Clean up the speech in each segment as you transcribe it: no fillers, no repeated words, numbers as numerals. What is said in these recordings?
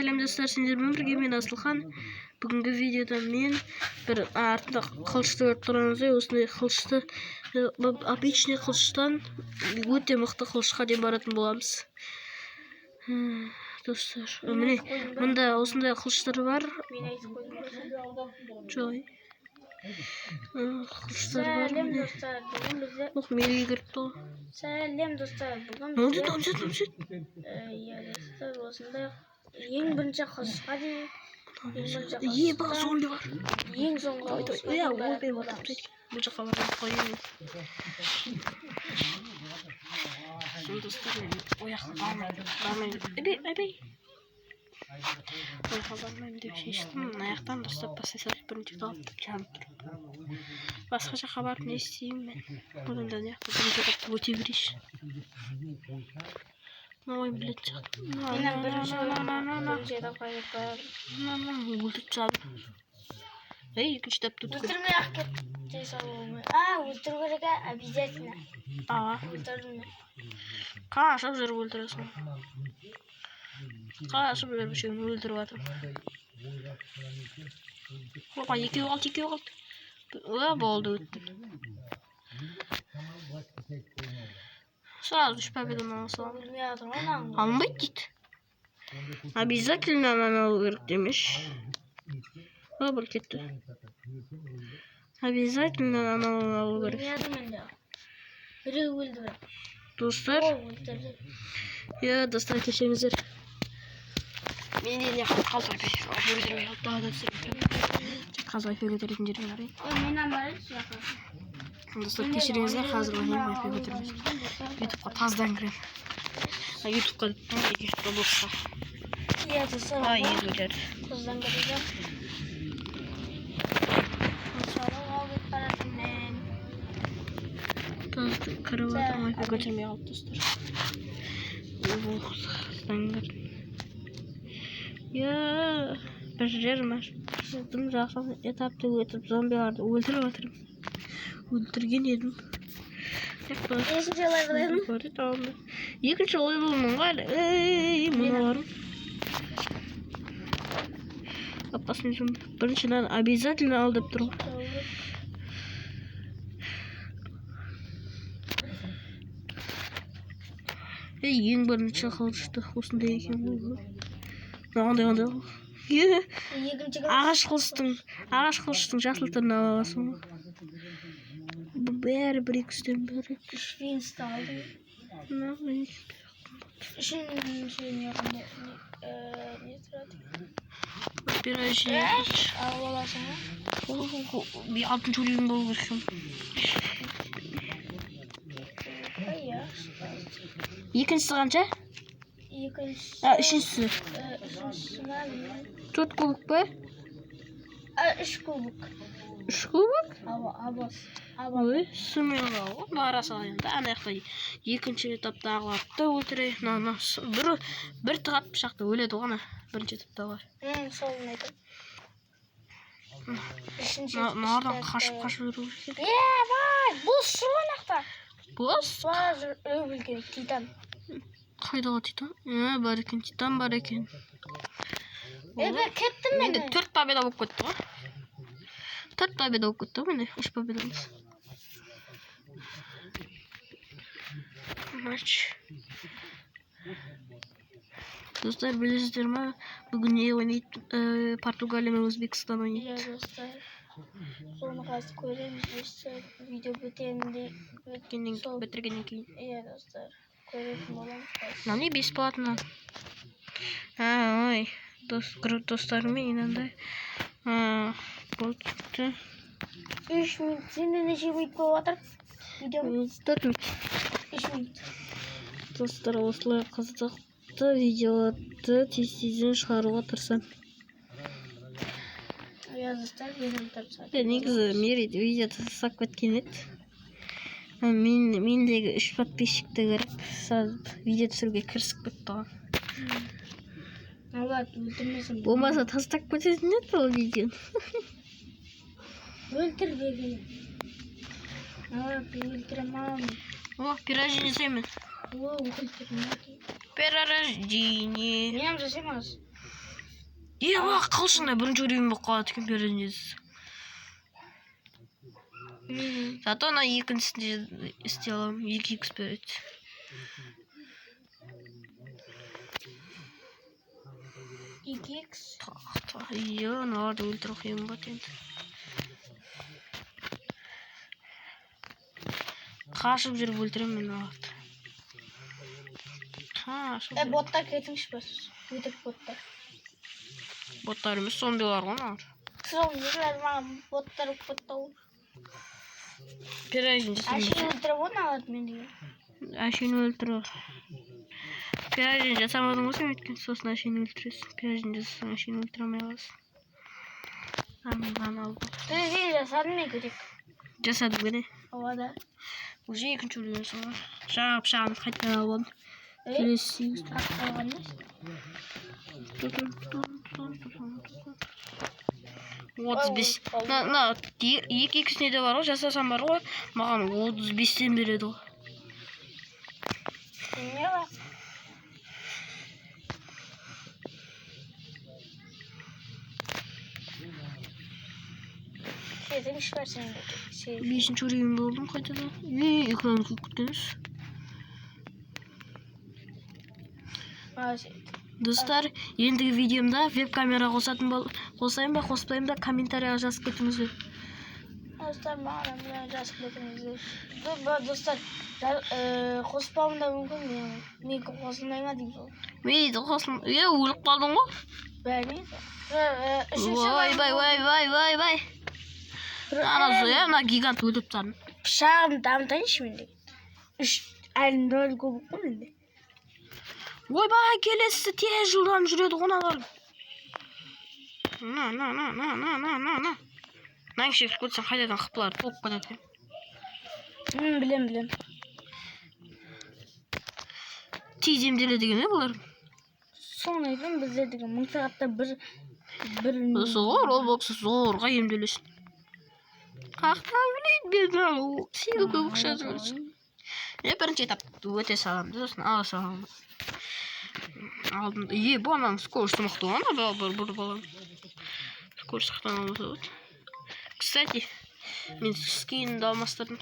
Сәлем достар, сендермен бірге мен Асылхан. Бүгінгі видеода мен бір артында қылышты көріп тұрмыз. Осындай қылышты обычный қылыштан өте мықты қылышқа дейін баратын боламыз. Достар, міне мында осындай қылыштар бар. Жой. Сәлем достар, бүгін бізде Мелі кіріпті. Сәлем достар, бүгін Иә достар, осындай ең бірінші қылышқа дейін зомби бар. ең соңғы қылышқа дейін Бұл жаққа барып қойын. Достар, ояққа бармаймын. Ояққа бармаймын деп шештім. Аяқтан дұрыстап бастай салып бірінші қалып жанып тұр. Басқа жаққа барып не істеймін мен? Одан да не қылып бірінші қалып өте берейші. Ой, блядь. Өлтіріп салдым. Екінші тапты түкір. Өлтірмей ақ кетті салуымы. Өлтіру керек обязательно. Өлтірдім. Қашып жүріп өлтіресің. Қашып жүріп үшеуін өлтіріп атырым. Опа, екеу қалды. Болды, өттім. Сразу 3 победу алсам. Алмайды дейді. Обязательно алу керек демеш. Бір кетті. Обязательно алу керек. Біреу өлді. Достар. Достар, кешеңіздер. Менде не қалды өлтірмей қалды. Қазір айфа көтеретін жерім бар. Менен бар жаққа. Достар, кешіріңіздер, қазір айфа көтермейді. Ютубқа таздан кірем. Ютубқа Роблоксқа. Иә, достар. Енді өлер. Таздан кірем. Мысалы алып баратын мен. Тазды кіріп атырым, айфа көтермей қалды, достар. Таздан кірем. Бір жерім ашып жақсы этапты өтіп зомбиларды өлтіріп атырым. Өлтірген едім. Екінші олай болайын. Екінші олай болмын ғой. Мұналарым. Опасный зомби. Біріншіден обязательно ал деп тұр ғой. Ең бірінші қылышты осындай екен ғой. Андай. Ағаш қылыштың жасыл түрін аласың ғой. Бәрі бір екістен бәрі. Швинсті алды. Үшінші не тұрады? Пирожный. Алып аласың ба? Алтын төлеген болу керекшім. Екіншісі қанша? Үшіншісі. 4 кубок па? 3 кубок. 3 кубок? Ой, сумен қалғы. Бара салайын да. Анаяқта екінші этаптағыларды өлтірейін. Бір тығат пышақты өледі ғана. Бірінші этаптағылар. Солын айтып. Нардан қашып жүру керек. Бай! Бос жүр анақта. Бос? Бар өлген титан. Қайдағы титан? Бар екен, титан бар екен. Кеттім мен. Менде 4 победа болып кетті ғой. 4 победа болып кетті ғой менде. 3 победамыз. Матч. Достар, білесіздер ма? Бүгін не ойнайды? Португалия мен Өзбекстан ойнайды. Иә, достар. Соны қазір көреміз, достар. Видео бітіргеннен кейін. Иә, достар. Көретін боламыз. Не бесплатно? Ой. Достарымен инандай. Болды. 3 минут. Сенде неше минут болып жатыр? Видео? 4 минут. 3 минут. Достар, осылай қызықты видеоларды тез-тезден шығаруға тырысамын. Иә, достар, менің тырысам. Негізі мерейді видеода сақ кеткен еді. Мендегі 3 подписчикті көріп, видео түсіруге кірісіп кетті ғой. Алат, өлтірмесін. Болмаса тастап кететін еді ол видеоны. Өлтір деген. Алат, өлтіремам. Пирожный жасаймын. Өлтірмейді. Пирождение. Менің жасаймыз. Бақ қылышында бірінші үрейім болып қалады екен пережінесі. Зато ана екіншісінде істей аламын. 2х береді. Иә, аналарды өлтіру қиын болады енді. Қашып жүріп өлтіремін мен аналарды. Боттар кетіңізші бас. Өтірік боттар. Боттар емес, зомбилар ғой аналар. Зомбилар маған боттар боттау. Пережін жасамайды. Әшейін өлтіріп оны алады мен деген. Әшейін өлтіру. Пережін жасамадың ғой сен өйткен, сосын әшейін өлтіресің. Пережін жасасаң әшейін өлтіре алмай қаласың. Аман алды. Пережін жасадым мен керек. Жасадым гене. Овада. Уже екінші өлген соң. Жаңа пышағын қайтадан алып алдым. Келесі 8 қақпалғанда. 35. На 2х-не де бар ғой, жасасам бар ғой, маған 35-тен береді ғой. Не бар? Кетіңізші бар сен де. 5-ші үрейім болдым қайтадан. Экран күйіп кеткеніз. Достар, ендігі видеомда веб-камера қосайын ба, қоспайын ба, комментарияға жазып кетіңіздер. Достар, маған жазып кетіңіздер. Достар, қоспауым да мүмкін, мен қосылмай ма деймін сол. Мейді қосылмай, өліп қалдың ғой? Бәріне. Вай. Ана гигант өліп тарын. Пышағым дамытайыншы менде. 3 әлімді өлі көп қой менде. Ойбай, келесі тез жылдан жүреді ғоналар. На. Наң шекіп көтсен қайтадан қыпылар толып кетеді. Білем. Тез емделе деген бұлар? Соны айтам, біздер деген 1000 сағатта бір... Сол, Roblox зорға емделесін. Қақта білейді беді, сені көп ұқша жүрсін. Бірінші етап өте саламды, сосын ала саламды. Алдым, бұл ананың скорості мықты ғана, бір балам. Скорості қықтан алмаса өт. Кстати, мен скинімді алмастырдым.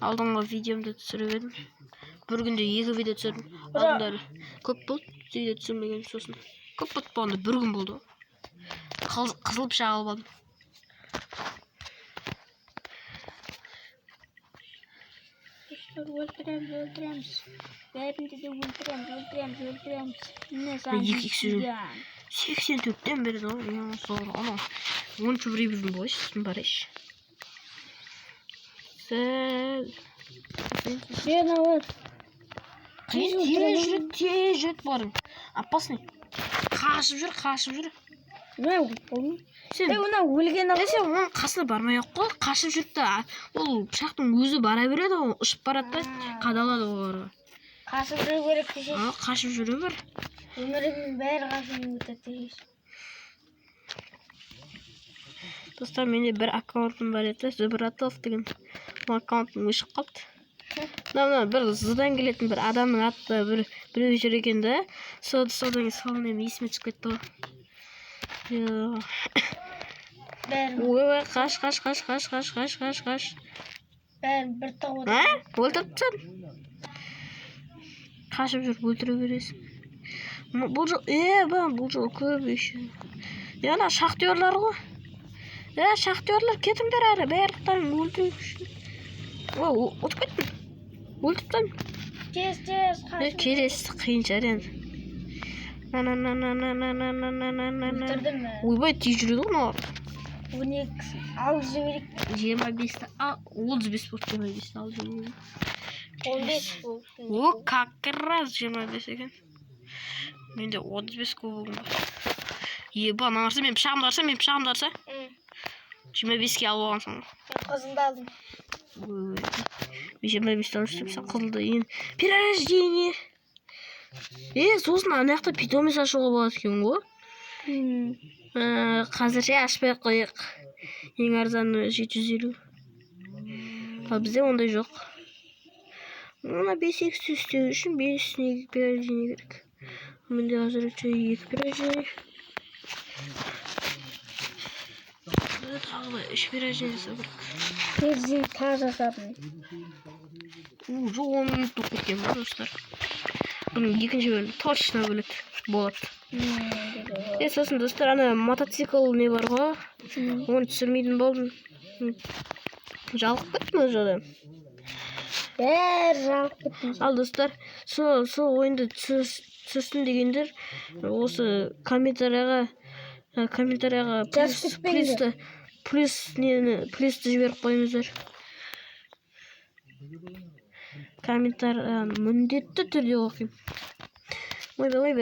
Алдыңғы видеомды түсіріп едім. Бір күнде 2 видео түсірдім. Алдындары көп болды, видео түсірмеген сосын. Көп болды болғанда бір күн болды. Қызыл пышақ алып алдым. Өлтіреміз. Бәрінде де өлтіреміз. 84-тен берді ғой, зор, ана. 10 вребізім ғой, сосын бар еш. Сәл. Мен ауыр. Тез жүрет барың. Опасный. Қашып жүр. Мен болдым. Сен өлген ағыз. Сен оның қасына бармай ақ қой, қашып жүрді. Ол пышақтың өзі бара береді, ол ұшып барады, қадалады оларға. Қашып жүру керек десе. Қашып жүру бар. Өмірімнің бәрі қашып өтеді. Достар, менде бір аккаунтым бар еді, Зубратов деген. Бұл аккаунтым өшіп қалды. Бір зыдан келетін бір адамның атты біреу жүр екен да, содан кейін есіме түсіп кетті ғой. Ой, қаш. Бәрін бір тау отыр. Өлтіріп тұр. Қашып жүріп өлтіре бересің. Бұл жол көп еші. Ана шахтерлар ғой. Шахтерлар кетіңдер әрі, бәріқтан өлтіріп үшін. Отып кеттің. Өлтіп тұр. Тез. Келесі қиын шығар енді. Ойбай, тез жүреді ғой олар. 12 ал жіберек. 25-ті, 35 болды 25-ті ал жіберек. 15 болды. Как раз 25 екен. Менде 35 көбігім бар. Ебан, ағарса, мен пышағымды арса. 25-ке алып алғансың. Мен қызылды алдым. 25-ті алып жүрсем, сен қызылды ең. Перерождение. Сосын анаяқта питомец ашуға болады екен ғой. Қазірше ашпай қойық. Ең арзаны 750. Ал бізде ондай жоқ. Ona 5x üstü үшін 5 перерождение керек. Менде қазір 2 перерождение. Тағы да үш переживание жасау керек. Перзин таза жасадым. Жоқ 10 минут болып кеткен ба достар. Бұның екінші бөлімі точно болады. Сосын достар, ана мотоцикл не бар ғой, оны түсірмейтін болдым. Жалқып кеттім өз жолы. Жалқып кеттім. Ал достар, сол ойынды түсірсін дегендер, осы комментарияға плюсті жіберіп қойыңыздар. Комментарияны міндетті түрде оқимын. Ойбай,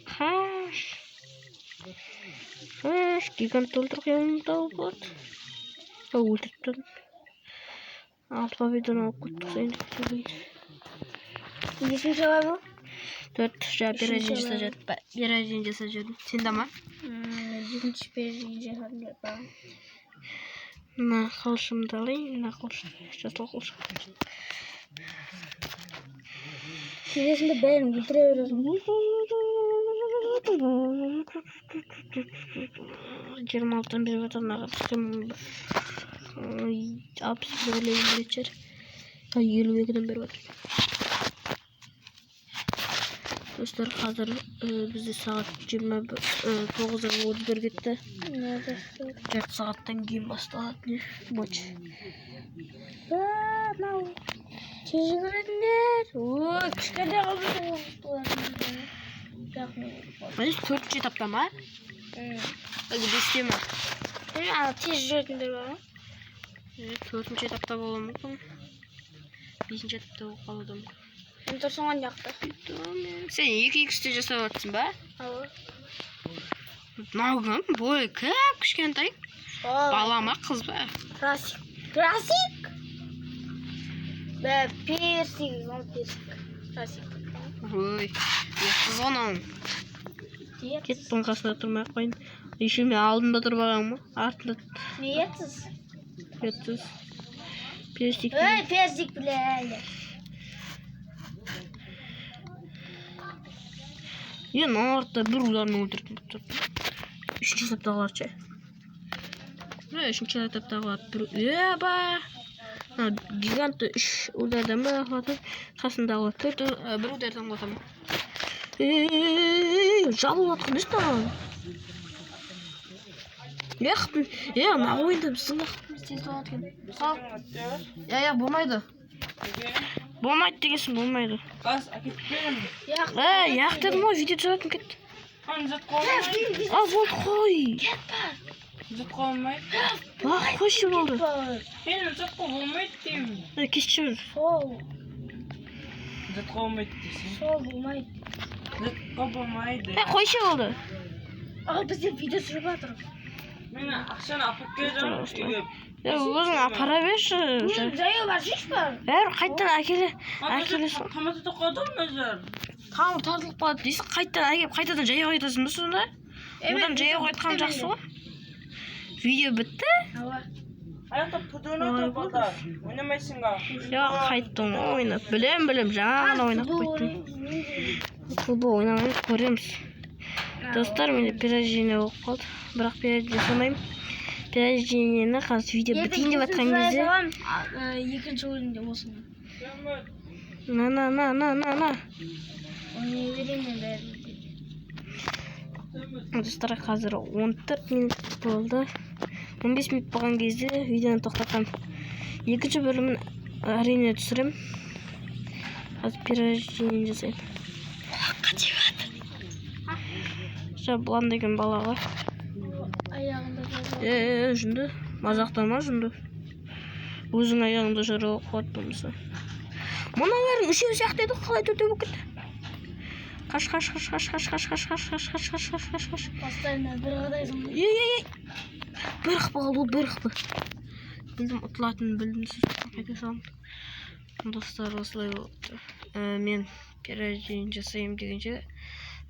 қаш. Гигант толтырық yanımda тауып болады. Өлтірттім. 6 победадан алып құттық сайын. Нешінші олай бұл? 4 переживание жасап жүрдім. Сен де ма? Екінші переживание жасадым деп бар. Мына қылышымды алайын, жасыл қылыш. Келесінде бәрін өлтіре бересің. 26-дан беріп жатырмын ағам. 60 білетшер. 52-ден беріп жатыр. Достар, қазір бізде сағат 29:31 кетті. Жарты сағаттан кейін басталады матч. Мынау тез жүгіретіндер. Кішкентай қалды. 4-ші этапта ма? Әлде 5-те ма? Тез жүретіндер бар ма? 4-ші этапта болуы мүмкін. 5-ші этапта болып қалуы мүмкін. Мен тұрсың оң жақта. Сен 2x-те жасап жатсың ба? Ала. Мынау кім? Бойы кәп кішкентай. Бала ма, қыз ба? Красик. Персик. Красик. Ой, қыз оның. Кет, бұның қасында тұрмай қойын. Еще мен алдында тұрмаған ма? Артында. Не етсіз? Етсіз. Персик. Персик біләлі. Ең артта бір ұларны өлтірдім. 3-ші этаптағылар ше. 3-ші этаптағылар бір... Еба! Гиганты 3 ұлдардан ба қылатын, қасындағылар 4 бір ұлдардан қылатын. Жалу атқын үстіған. Ана ойында біздің уақытымыз тез болады екен. Болмайды. Болмайды дегенсің, болмайды. Газ әкетіп беремін. Яқ дедім ғой, видео түсіретін кетті. Ал болды қой. Жұтқа болмайды. Қойшы болды. Мен жұтқа болмайды деймін. Кешші жүр. Жұтқа болмайды дейсің. Болмайды. Жұтқа болмайды. Қойшы болды. Ал бізде видео түсіріп жатыр. Мен ақшаны апып келдім. Өзің апара берші. Жаяу бар, жеш бар. Қайттан әкелесің. Тамақты тоқадым өзір. Тамыр тартылып қалады дейсің, қайттан әкеліп, қайтадан жаяу қайтасың ба сонда? Одан жаяу қайтқан жақсы ғой. Видео бітті? Аяқта пұдырын отыр балдар. Ойнамайсың ға. Қайттың ойнап. Білем, жаңағына ойнап қойттың. Футбол ойнамай көреміз. Достар, менде переживание болып қалды. Бірақ переживание жасамаймын. Переживениені қазір видео бітейін деп атқан кезде. Екінші ойында болсын. На. Оны беремін бәрі. Достар, қазір 14 минут болды. 15 минут болған кезде видеоны тоқтатам. Екінші бөлімін әрине түсірем. Қазір переживение жасайын. Қате жатыр. Бұлан деген балаға. Аяғында жазып. Жүнді. Мазақтама жүнді. Өзің аяғында жыры қуат болмаса. Мұналарын үшеу сияқты еді, қалай төртеу болып кетті. Қаш. Бастайына бір қадайсың. Бір қып. Білдім, ұтылатынын білдім. Қайта салым. Достар, осылай болды. Мен переживение жасайым дегенше,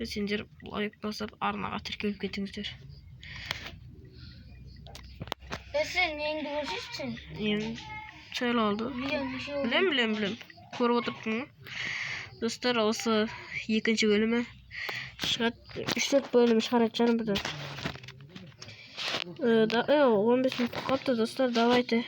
сендер лайк басып арнаға тіркеліп кетіңіздер. Сен неңді көрсетсің? Сәл алды. Білем. көріп отырсың. Достар, осы екінші бөлімі шығады. 3-4 бөлім шығарады жанымыздан. 15 минут қалыпты достар, давайте